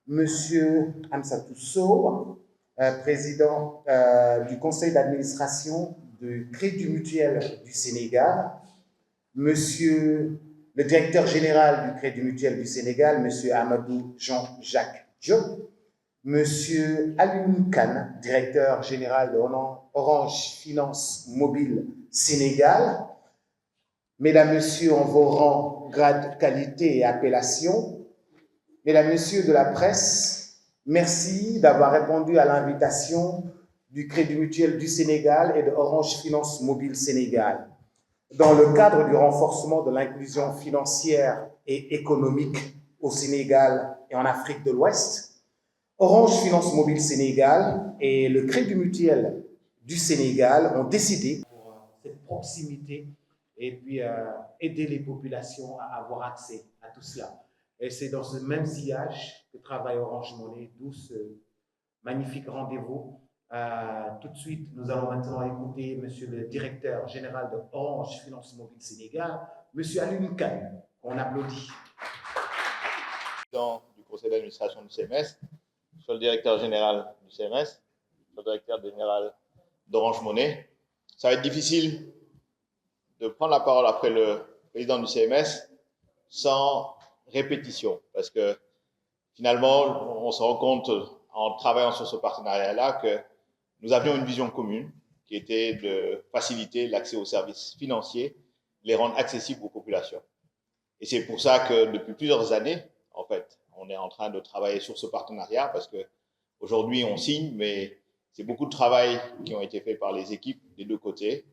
Monsieur Amsatou Sow, président du conseil d'administration du Crédit Mutuel du Sénégal, Monsieur le directeur général du Crédit Mutuel du Sénégal, Monsieur Amadou Jean-Jacques Diop, Monsieur Alioune Kane, directeur général de Orange Finance Mobile Sénégal, Mesdames, Messieurs, en vos rangs, grades, qualités et appellations, Mesdames, Messieurs de la presse, merci d'avoir répondu à l'invitation du Crédit Mutuel du Sénégal et de Orange Finance Mobile Sénégal. Dans le cadre du renforcement de l'inclusion financière et économique au Sénégal et en Afrique de l'Ouest, Orange Finance Mobile Sénégal et le Crédit Mutuel du Sénégal ont décidé pour cette proximité et puis aider les populations à avoir accès à tout cela. Et c'est dans ce même sillage que travaille Orange Money, d'où ce magnifique rendez-vous. Tout de suite, nous allons maintenant écouter Monsieur le directeur général de Orange Finance Mobile Sénégal, Monsieur Alioune Kane, qu'on applaudit. Du conseil d'administration du CMS, je suis le directeur général du CMS, je suis le directeur général d'Orange Money. Ça va être difficile de prendre la parole après le président du CMS sans répétition, parce que finalement, on se rend compte en travaillant sur ce partenariat-là que nous avions une vision commune qui était de faciliter l'accès aux services financiers, les rendre accessibles aux populations. Et c'est pour ça que depuis plusieurs années, en fait, on est en train de travailler sur ce partenariat parce que aujourd'hui on signe, mais c'est beaucoup de travail qui ont été faits par les équipes des deux côtés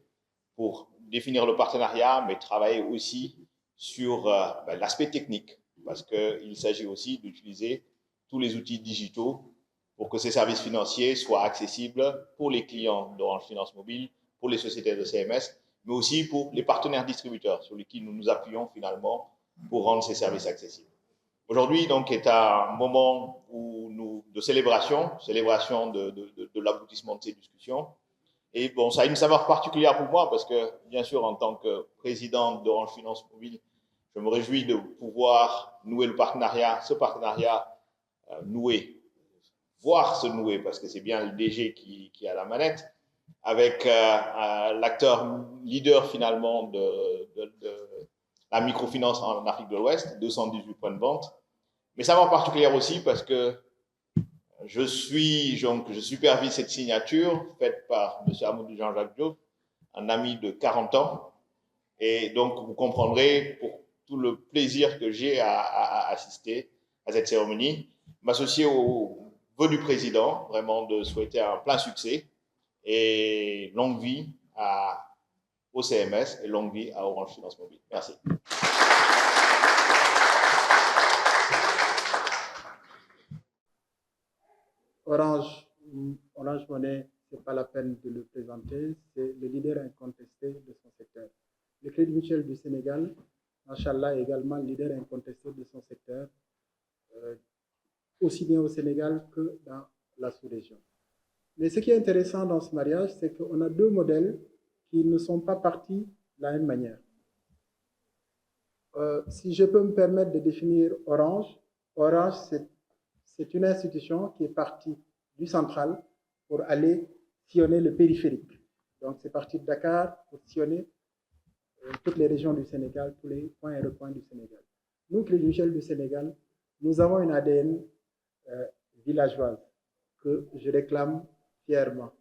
pour définir le partenariat, mais travailler aussi sur l'aspect technique parce qu'il s'agit aussi d'utiliser tous les outils digitaux pour que ces services financiers soient accessibles pour les clients d'Orange Finance Mobile, pour les sociétés de CMS, mais aussi pour les partenaires distributeurs sur lesquels nous nous appuyons finalement pour rendre ces services accessibles. Aujourd'hui, donc, est un moment de célébration de l'aboutissement de ces discussions. Et bon, ça a une saveur particulière pour moi parce que, bien sûr, en tant que président d'Orange Finance Mobile, je me réjouis de pouvoir nouer ce partenariat voir se nouer, parce que c'est bien le DG qui a la manette, avec l'acteur leader finalement de la microfinance en Afrique de l'Ouest, 218 points de vente. Mais ça va particulière aussi parce que je supervise cette signature faite par M. Amadou Jean-Jacques Diop, un ami de 40 ans. Et donc, vous comprendrez pour tout le plaisir que j'ai à assister à cette cérémonie, m'associer au vœu du président, vraiment de souhaiter un plein succès et longue vie au CMS et longue vie à Orange Finance Mobile. Merci. Orange Money, ce n'est pas la peine de le présenter, c'est le leader incontesté de son secteur. Le Crédit Mutuel du Sénégal, Machallah, est également leader incontesté de son secteur, aussi bien au Sénégal que dans la sous-région. Mais ce qui est intéressant dans ce mariage, c'est qu'on a deux modèles qui ne sont pas partis de la même manière. Si je peux me permettre de définir Orange, c'est une institution qui est partie du central pour aller sillonner le périphérique. Donc, c'est parti de Dakar pour sillonner toutes les régions du Sénégal, tous les points et recoins du Sénégal. Nous, Crédit Mutuel du Sénégal, nous avons une ADN villageoise que je réclame fièrement.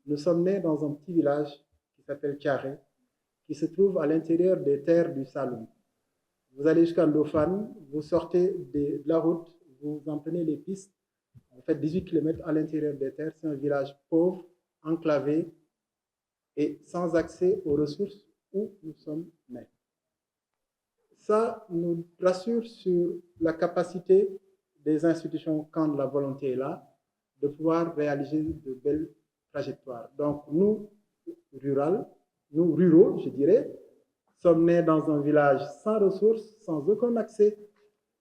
Nous sommes nés dans un petit village qui s'appelle Thiaré, qui se trouve à l'intérieur des terres du Saloum. Vous allez jusqu'à Ndofane, vous sortez de la route, vous emprenez les pistes, vous faites 18 km à l'intérieur des terres. C'est un village pauvre, enclavé et sans accès aux ressources où nous sommes nés. Ça nous rassure sur la capacité des institutions, quand la volonté est là, de pouvoir réaliser de belles trajectoires. Donc, nous, ruraux, je dirais, sommes nés dans un village sans ressources, sans aucun accès,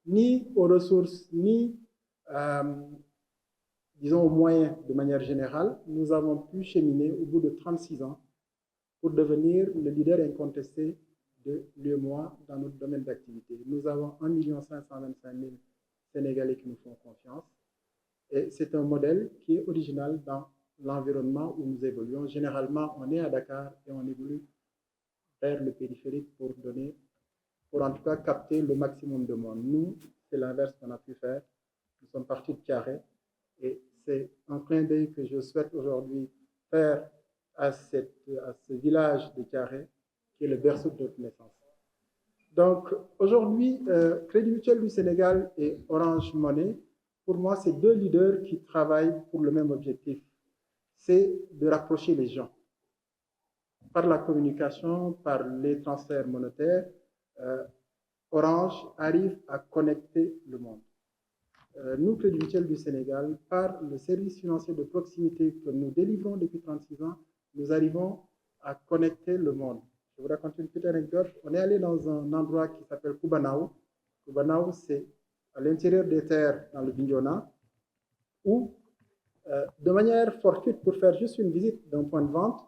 ni aux ressources, ni, disons, aux moyens de manière générale. Nous avons pu cheminer au bout de 36 ans pour devenir le leader incontesté de l'UEMOA dans notre domaine d'activité. Nous avons 1 525 000 Sénégalais qui nous font confiance. Et c'est un modèle qui est original dans l'environnement où nous évoluons. Généralement, on est à Dakar et on évolue vers le périphérique pour en tout cas capter le maximum de monde. Nous, c'est l'inverse qu'on a pu faire. Nous sommes partis de Thiaré et c'est un clin d'œil que je souhaite aujourd'hui faire à ce village de Thiaré qui est le berceau de notre naissance. Donc aujourd'hui, Crédit Mutuel du Sénégal et Orange Money, pour moi, c'est deux leaders qui travaillent pour le même objectif, c'est de rapprocher les gens. Par la communication, par les transferts monétaires, Orange arrive à connecter le monde. Nous, Crédit Mutuel du Sénégal, par le service financier de proximité que nous délivrons depuis 36 ans, nous arrivons à connecter le monde. Je vous raconte une petite anecdote. On est allé dans un endroit qui s'appelle Koubanaou. Koubanaou, c'est à l'intérieur des terres dans le Bignona, où, de manière fortuite, pour faire juste une visite d'un point de vente,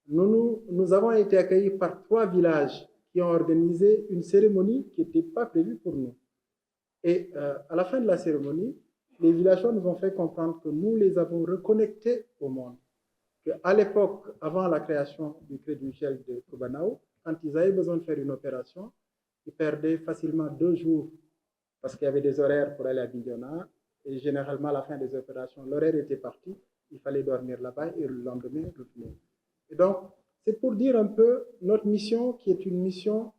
nous avons été accueillis par 3 villages qui ont organisé une cérémonie qui n'était pas prévue pour nous. Et à la fin de la cérémonie, les villageois nous ont fait comprendre que nous les avons reconnectés au monde. Qu'à l'époque, avant la création du Crédit Mutuel de Koubanaou, quand ils avaient besoin de faire une opération, ils perdaient facilement 2 jours parce qu'il y avait des horaires pour aller à Bignona. Et généralement, à la fin des opérations, l'horaire était parti. Il fallait dormir là-bas et le lendemain, retourner. Et donc, c'est pour dire un peu notre mission qui est une mission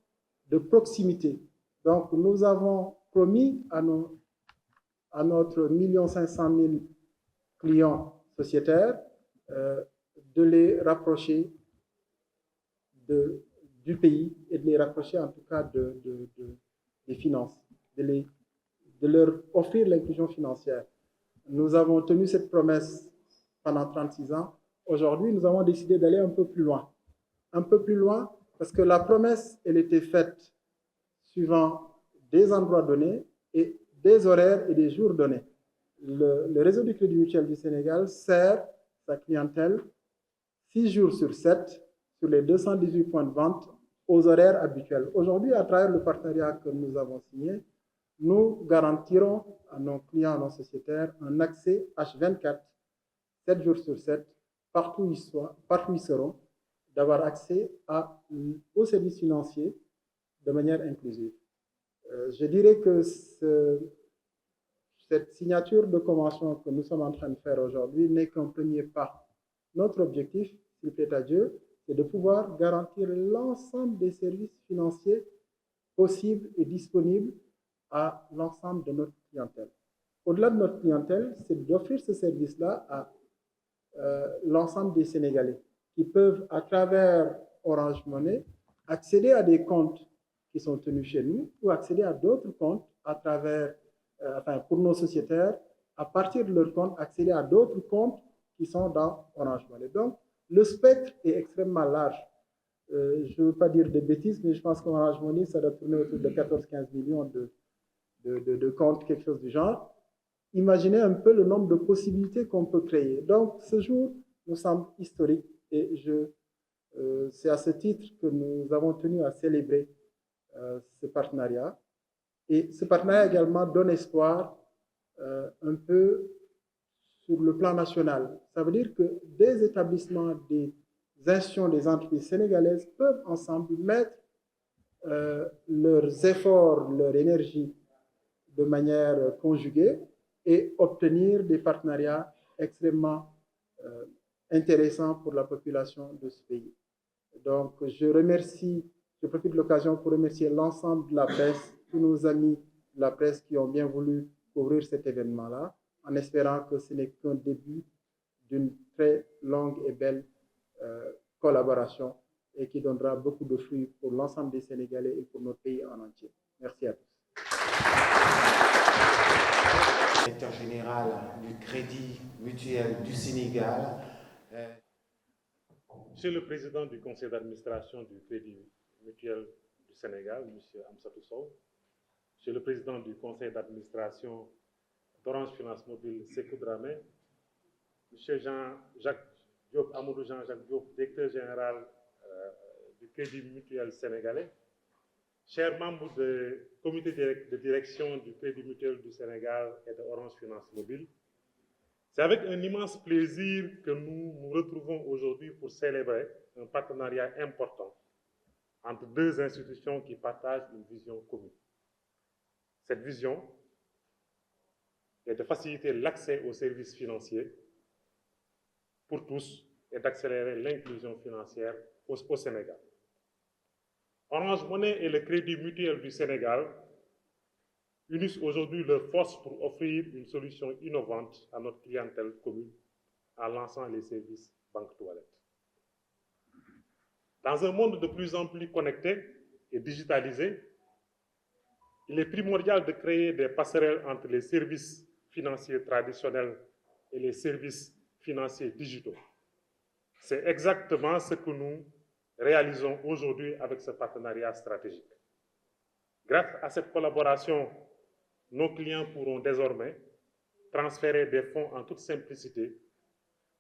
de proximité. Donc, nous avons promis à notre 1 500 000 clients sociétaires de les rapprocher du pays et de les rapprocher en tout cas des finances, de leur offrir l'inclusion financière. Nous avons tenu cette promesse pendant 36 ans. Aujourd'hui, nous avons décidé d'aller un peu plus loin. Un peu plus loin parce que la promesse, elle était faite suivant des endroits donnés et des horaires et des jours donnés. Le réseau du Crédit Mutuel du Sénégal sert sa clientèle 6 jours sur 7 sur les 218 points de vente aux horaires habituels. Aujourd'hui, à travers le partenariat que nous avons signé, nous garantirons à nos clients, à nos sociétaires, un accès H24, 7 jours sur 7, partout où ils seront, d'avoir accès aux services financiers de manière inclusive. Je dirais que cette signature de convention que nous sommes en train de faire aujourd'hui n'est qu'un premier pas. Notre objectif, s'il plaît à Dieu, c'est de pouvoir garantir l'ensemble des services financiers possibles et disponibles à l'ensemble de notre clientèle. Au-delà de notre clientèle, c'est d'offrir ce service-là à l'ensemble des Sénégalais qui peuvent, à travers Orange Money, accéder à des comptes qui sont tenus chez nous ou accéder à d'autres comptes à travers, pour nos sociétaires, à partir de leur compte, accéder à d'autres comptes qui sont dans Orange Money. Donc, le spectre est extrêmement large. Je ne veux pas dire de bêtises, mais je pense qu'Orange Money, ça doit tourner autour de 14-15 millions de comptes, quelque chose du genre. Imaginez un peu le nombre de possibilités qu'on peut créer. Donc, ce jour nous semble historique et c'est à ce titre que nous avons tenu à célébrer ce partenariat. Et ce partenariat également donne espoir un peu sur le plan national. Ça veut dire que des établissements, des institutions, des entreprises sénégalaises peuvent ensemble mettre leurs efforts, leur énergie de manière conjuguée et obtenir des partenariats extrêmement intéressants pour la population de ce pays. Donc, je profite de l'occasion pour remercier l'ensemble de la presse, tous nos amis de la presse qui ont bien voulu couvrir cet événement-là, en espérant que ce n'est qu'un début d'une très longue et belle collaboration et qui donnera beaucoup de fruits pour l'ensemble des Sénégalais et pour notre pays en entier. Merci à tous. Directeur général du Crédit Mutuel du Sénégal. Monsieur le Président du Conseil d'administration du Crédit Mutuel du Sénégal, M. Amsatou Sow, Monsieur le Président du Conseil d'administration d'Orange Finance Mobile, Sékou Dramé, M. Jean-Jacques Diop, Amadou Jean-Jacques Diop, directeur général du Crédit Mutuel sénégalais, chers membres du comité de direction du Crédit Mutuel du Sénégal et de Orange Finance Mobile, C'est avec un immense plaisir que nous nous retrouvons aujourd'hui pour célébrer un partenariat important entre deux institutions qui partagent une vision commune. Cette vision est de faciliter l'accès aux services financiers pour tous et d'accélérer l'inclusion financière au Sénégal. Orange Money et le Crédit Mutuel du Sénégal unissent aujourd'hui leurs forces pour offrir une solution innovante à notre clientèle commune en lançant les services banque toilette. Dans un monde de plus en plus connecté et digitalisé, il est primordial de créer des passerelles entre les services financiers traditionnels et les services financiers digitaux. C'est exactement ce que nous réalisons aujourd'hui avec ce partenariat stratégique. Grâce à cette collaboration, nos clients pourront désormais transférer des fonds en toute simplicité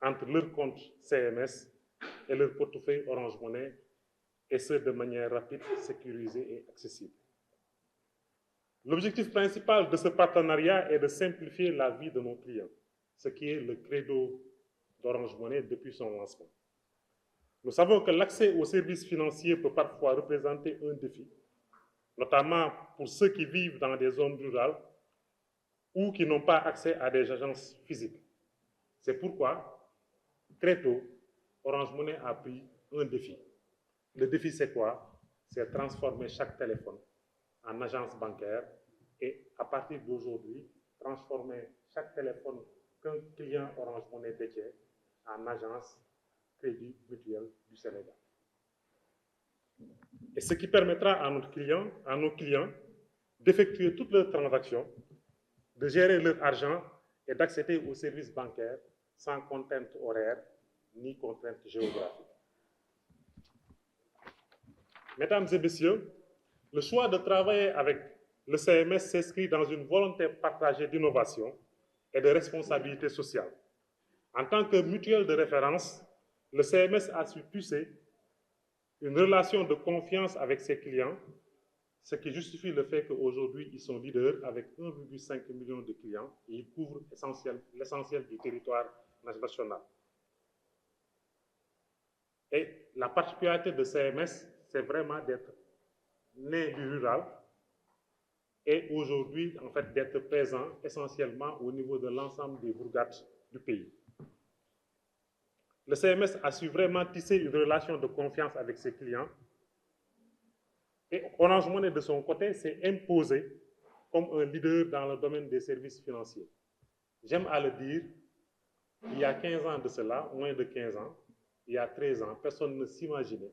entre leur compte CMS et leur portefeuille Orange Money, et ce de manière rapide, sécurisée et accessible. L'objectif principal de ce partenariat est de simplifier la vie de nos clients, ce qui est le credo d'Orange Money depuis son lancement. Nous savons que l'accès aux services financiers peut parfois représenter un défi, notamment pour ceux qui vivent dans des zones rurales ou qui n'ont pas accès à des agences physiques. C'est pourquoi, très tôt, Orange Money a pris un défi. Le défi, c'est quoi? C'est transformer chaque téléphone en agence bancaire et, à partir d'aujourd'hui, transformer chaque téléphone qu'un client Orange Money détient en agence Crédit Mutuel du Sénégal. Et ce qui permettra à nos clients d'effectuer toutes leurs transactions, de gérer leur argent et d'accéder aux services bancaires sans contrainte horaire ni contrainte géographique. Mesdames et messieurs, le choix de travailler avec le CMS s'inscrit dans une volonté partagée d'innovation et de responsabilité sociale. En tant que mutuelle de référence, le CMS a su tisser une relation de confiance avec ses clients, ce qui justifie le fait qu'aujourd'hui, ils sont leaders avec 1,5 million de clients et ils couvrent l'essentiel du territoire national. Et la particularité de CMS, c'est vraiment d'être né du rural et aujourd'hui, en fait, d'être présent essentiellement au niveau de l'ensemble des bourgades du pays. Le CMS a su vraiment tisser une relation de confiance avec ses clients et Orange Money, de son côté, s'est imposé comme un leader dans le domaine des services financiers. J'aime à le dire, il y a 15 ans de cela, moins de 15 ans, il y a 13 ans, personne ne s'imaginait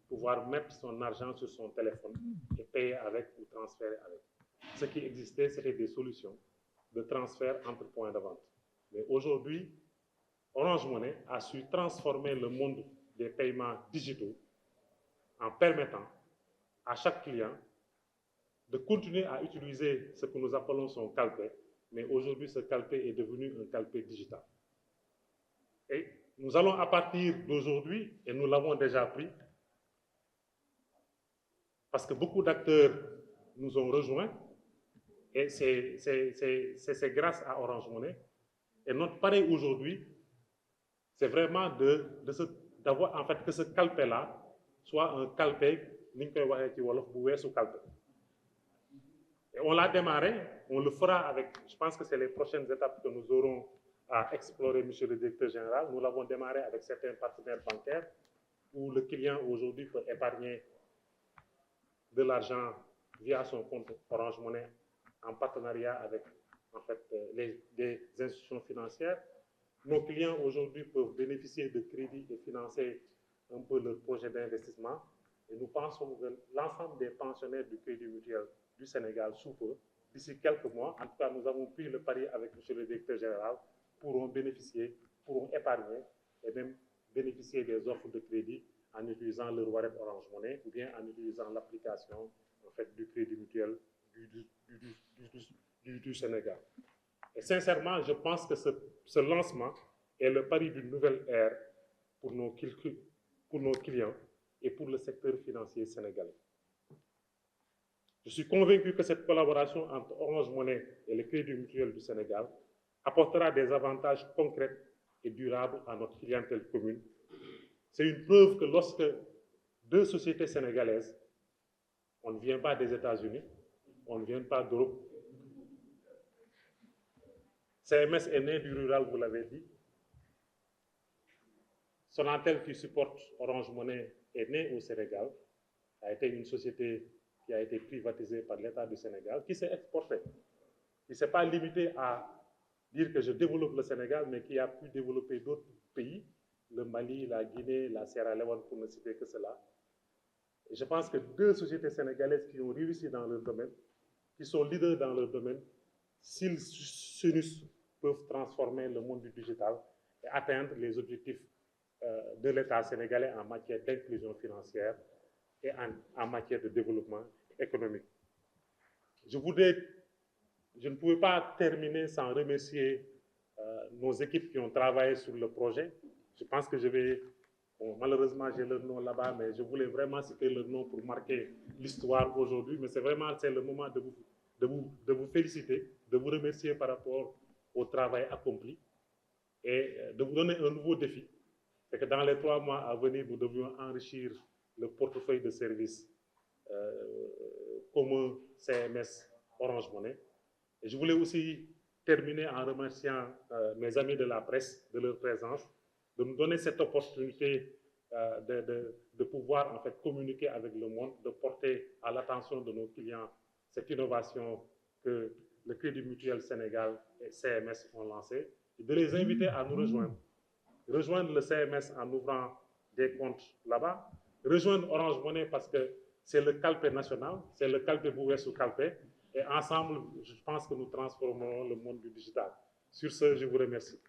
pouvoir mettre son argent sur son téléphone et payer avec ou transférer avec. Ce qui existait, c'était des solutions de transfert entre points de vente. Mais aujourd'hui, Orange Money a su transformer le monde des paiements digitaux en permettant à chaque client de continuer à utiliser ce que nous appelons son calpé, mais aujourd'hui, ce calpé est devenu un calpé digital. Et nous allons, à partir d'aujourd'hui, et nous l'avons déjà pris, parce que beaucoup d'acteurs nous ont rejoints, et c'est grâce à Orange Money. Et notre pari aujourd'hui, c'est vraiment d'avoir en fait que ce calpé-là soit un calpé, et on l'a démarré, on le fera avec, je pense que c'est les prochaines étapes que nous aurons à explorer, monsieur le directeur général. Nous l'avons démarré avec certains partenaires bancaires où le client aujourd'hui peut épargner de l'argent via son compte Orange Money en partenariat avec en fait, des institutions financières. Nos clients aujourd'hui peuvent bénéficier de crédits et financer un peu leur projet d'investissement. Et nous pensons que l'ensemble des pensionnaires du Crédit Mutuel du Sénégal sous peu, d'ici quelques mois, en tout cas nous avons pris le pari avec M. le directeur général, pourront bénéficier, pourront épargner et même bénéficier des offres de crédit en utilisant leur wallet Orange Money ou bien en utilisant l'application en fait, du Crédit Mutuel du Sénégal. Et sincèrement, je pense que ce lancement est le pari d'une nouvelle ère pour nos clients et pour le secteur financier sénégalais. Je suis convaincu que cette collaboration entre Orange Money et le Crédit Mutuel du Sénégal apportera des avantages concrets et durables à notre clientèle commune. C'est une preuve que lorsque deux sociétés sénégalaises, on ne vient pas des États-Unis, on ne vient pas d'Europe. CMS est né du rural, vous l'avez dit. Sonatel, qui supporte Orange Money, est né au Sénégal, a été une société qui a été privatisée par l'État du Sénégal, qui s'est exportée. Il ne s'est pas limité à dire que je développe le Sénégal, mais qui a pu développer d'autres pays, le Mali, la Guinée, la Sierra Leone, pour ne citer que cela. Et je pense que deux sociétés sénégalaises qui ont réussi dans leur domaine, qui sont leaders dans leur domaine, s'ils s'unissent, peuvent transformer le monde du digital et atteindre les objectifs de l'État sénégalais en matière d'inclusion financière et en matière de développement économique. Je ne pouvais pas terminer sans remercier nos équipes qui ont travaillé sur le projet. Je pense que je vais, bon, malheureusement j'ai leur nom là-bas, mais je voulais vraiment citer leur nom pour marquer l'histoire aujourd'hui, mais c'est le moment de vous féliciter, de vous remercier par rapport au travail accompli et de vous donner un nouveau défi. C'est que dans les 3 mois à venir, nous devions enrichir le portefeuille de services commun CMS Orange Money. Et je voulais aussi terminer en remerciant mes amis de la presse de leur présence, de nous donner cette opportunité de pouvoir en fait communiquer avec le monde, de porter à l'attention de nos clients cette innovation que le Crédit Mutuel Sénégal et CMS ont lancée, et de les inviter à nous rejoindre. Rejoindre le CMS en ouvrant des comptes là-bas, rejoindre Orange Money parce que c'est le calpé national, c'est le calpé bourré sous calpé, et ensemble, je pense que nous transformerons le monde du digital. Sur ce, je vous remercie.